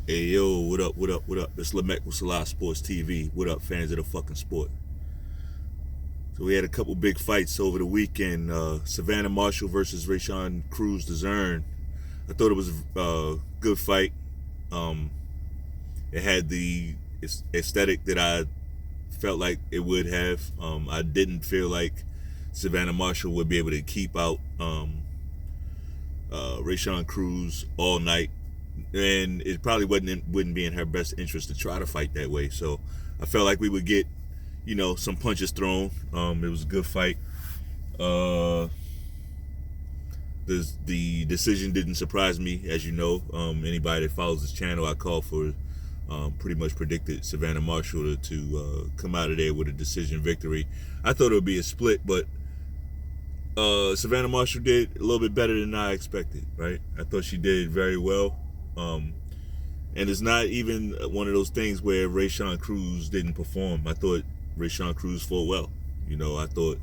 Hey yo, what up, what up, what up? It's Lamech with Salah Sports TV. What up, fans of the fucking sport? So we had a couple big fights over the weekend. Savannah Marshall versus Rayshawn Cruz DeZern. I thought it was a good fight. Um, it had the aesthetic that I felt like it would have. I didn't feel like Savannah Marshall would be able to keep out Rayshawn Cruz all night, and it probably wouldn't be in her best interest to try to fight that way. So I felt like we would get, some punches thrown. It was a good fight. Uh, the decision didn't surprise me, as you know. Anybody that follows this channel, I call for, pretty much predicted Savannah Marshall to come out of there with a decision victory. I thought it would be a split, but Savannah Marshall did a little bit better than I expected, right? I thought she did very well. And it's not even one of those things where Rayshawn Cruz didn't perform. I thought Rayshawn Cruz fought well. I thought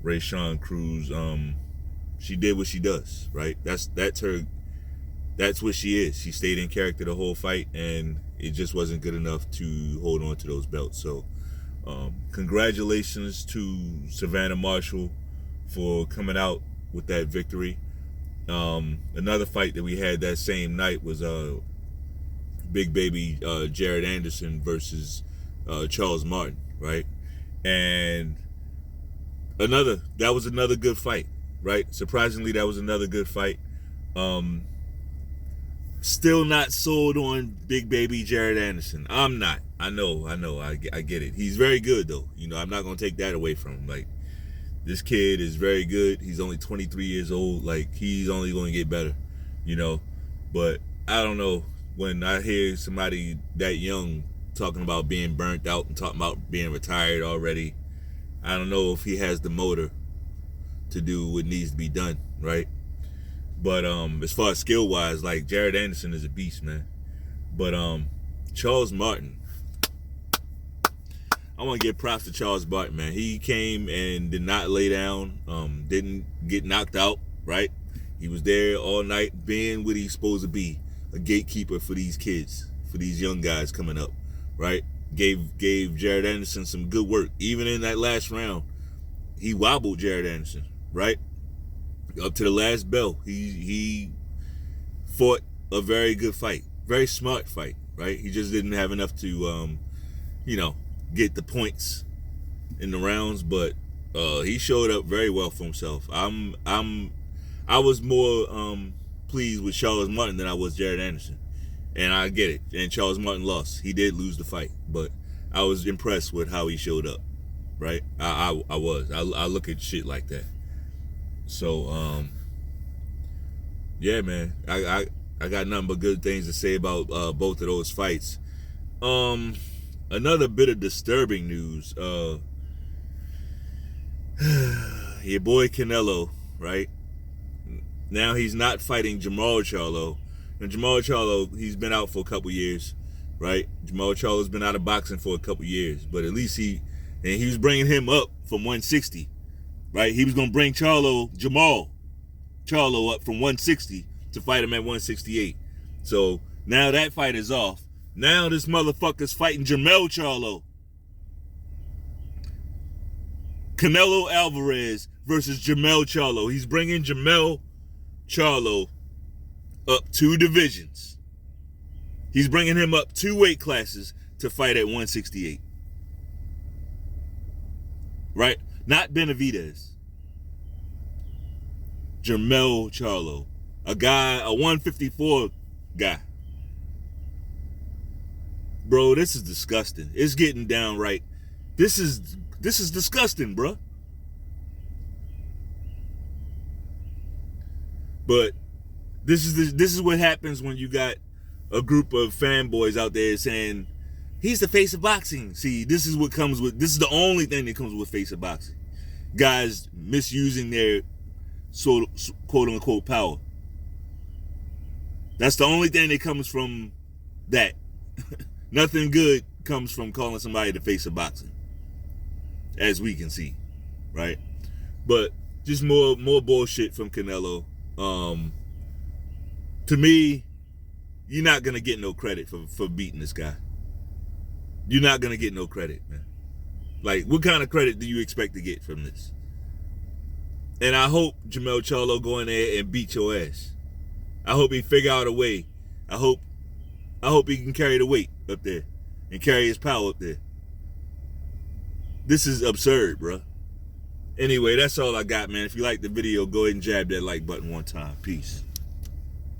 Rayshawn Cruz, she did what she does, right? That's what she is. She stayed in character the whole fight, and it just wasn't good enough to hold on to those belts. So, congratulations to Savannah Marshall for coming out with that victory. Another fight that we had that same night was Big Baby Jared Anderson versus Charles Martin, right? And that was another good fight, right? Surprisingly, that was another good fight. Still not sold on Big Baby Jared Anderson. I'm not. I know. I get it. He's very good though. I'm not gonna take that away from him. Like, this kid is very good. He's only 23 years old. Like, he's only going to get better, But I don't know, when I hear somebody that young talking about being burnt out and talking about being retired already, I don't know if he has the motor to do what needs to be done, right? But as far as skill wise, like, Jared Anderson is a beast, man. But Charles Martin, I want to give props to Charles Martin, man. He came and did not lay down, didn't get knocked out, right? He was there all night, being what he's supposed to be, a gatekeeper for these kids, for these young guys coming up, right? Gave Jared Anderson some good work. Even in that last round, he wobbled Jared Anderson, right? Up to the last bell. He fought a very good fight, very smart fight, right? He just didn't have enough to, get the points in the rounds, but he showed up very well for himself. I was more pleased with Charles Martin than I was Jared Anderson, and I get it. And Charles Martin lost. He did lose the fight, but I was impressed with how he showed up. Right? I was. I look at shit like that. So yeah, man. I got nothing but good things to say about both of those fights. Another bit of disturbing news. Your boy Canelo, right? Now he's not fighting Jamal Charlo. And Jamal Charlo, he's been out for a couple years, right? Jamal Charlo's been out of boxing for a couple years, but at least he was bringing him up from 160, right? He was gonna bring Jamal Charlo up from 160 to fight him at 168. So now that fight is off. Now this motherfucker's fighting Jamel Charlo. Canelo Alvarez versus Jamel Charlo. He's bringing Jamel Charlo up 2 divisions. He's bringing him up 2 weight classes to fight at 168. Right? Not Benavidez. Jamel Charlo. A 154 guy. Bro, this is disgusting. It's getting downright. This is disgusting, bro. But this is what happens when you got a group of fanboys out there saying he's the face of boxing. See, this is the only thing that comes with face of boxing. Guys misusing their quote unquote power. That's the only thing that comes from that. Nothing good comes from calling somebody the face of boxing, as we can see, right? But just more bullshit from Canelo. To me, you're not gonna get no credit for beating this guy. You're not gonna get no credit, man. Like, what kind of credit do you expect to get from this? And I hope Jermell Charlo go in there and beat your ass. I hope he figure out a way. I hope he can carry the weight up there and carry his power up there. This is absurd, bro. Anyway, that's all I got, man. If you like the video, go ahead and jab that like button one time. Peace.